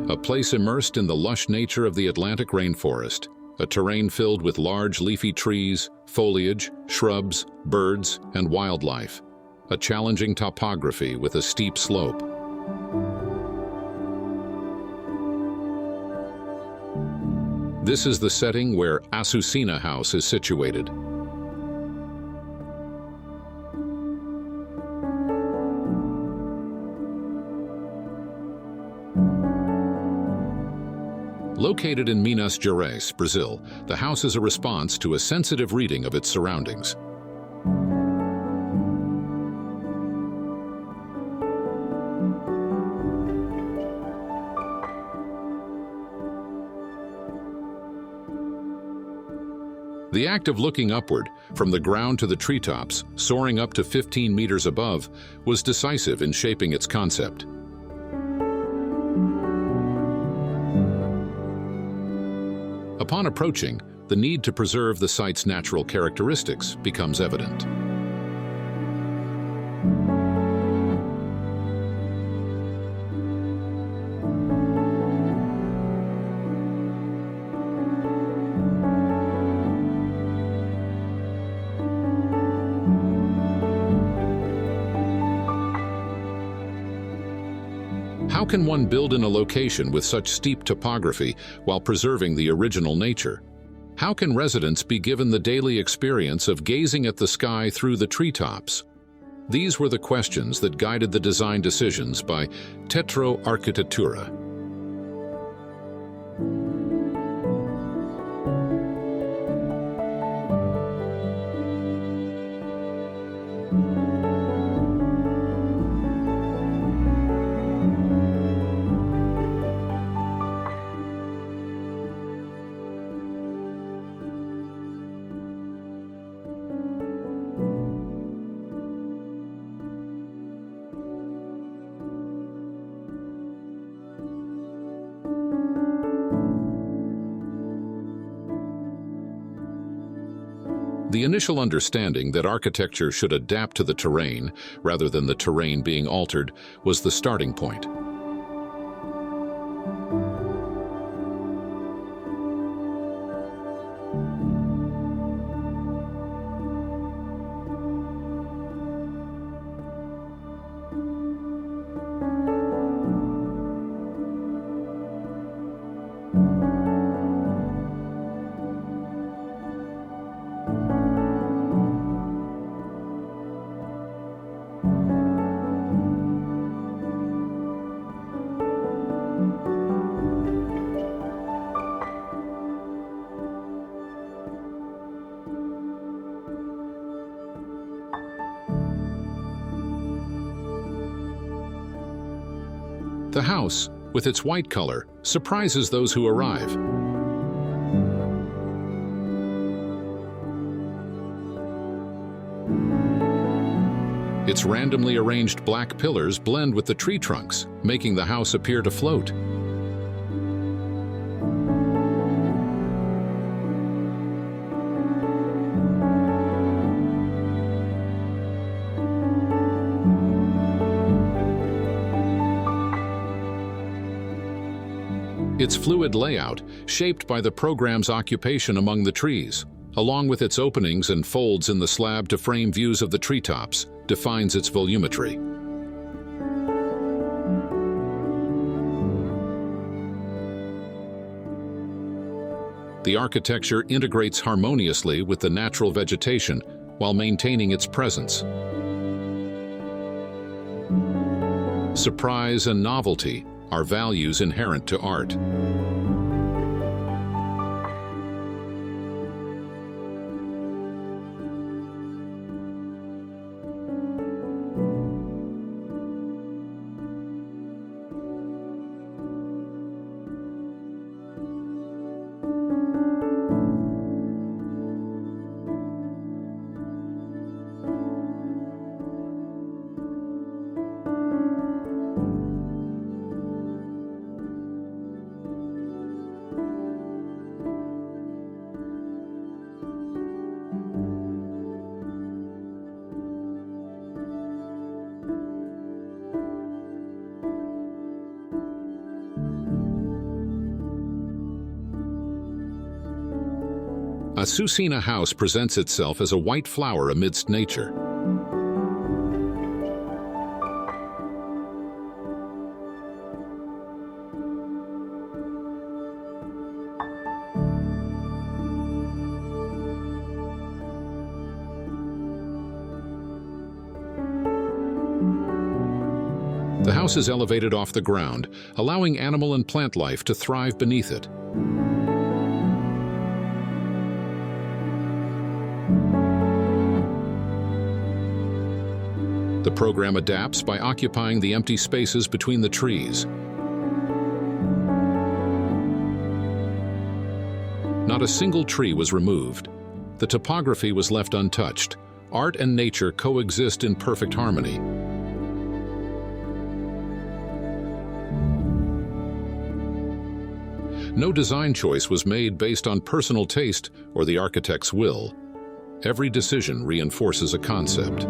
a place immersed in the lush nature of the Atlantic Rainforest, a terrain filled with large leafy trees, foliage, shrubs, birds, and wildlife, a challenging topography with a steep slope. This is the setting where Açucena House is situated. Located in Minas Gerais, Brazil, the house is a response to a sensitive reading of its surroundings. The act of looking upward, from the ground to the treetops, soaring up to 15 meters above, was decisive in shaping its concept. Upon approaching, the need to preserve the site's natural characteristics becomes evident. How can one build in a location with such steep topography while preserving the original nature? How can residents be given the daily experience of gazing at the sky through the treetops? These were the questions that guided the design decisions by TETRO Arquitetura. The initial understanding that architecture should adapt to the terrain rather than the terrain being altered was the starting point. The house, with its white color, surprises those who arrive. Its randomly arranged black pillars blend with the tree trunks, making the house appear to float. Its fluid layout, shaped by the program's occupation among the trees, along with its openings and folds in the slab to frame views of the treetops, defines its volumetry. The architecture integrates harmoniously with the natural vegetation while maintaining its presence. Surprise and novelty are values inherent to art. Açucena House presents itself as a white flower amidst nature. The house is elevated off the ground, allowing animal and plant life to thrive beneath it. The program adapts by occupying the empty spaces between the trees. Not a single tree was removed. The topography was left untouched. Art and nature coexist in perfect harmony. No design choice was made based on personal taste or the architect's will. Every decision reinforces a concept.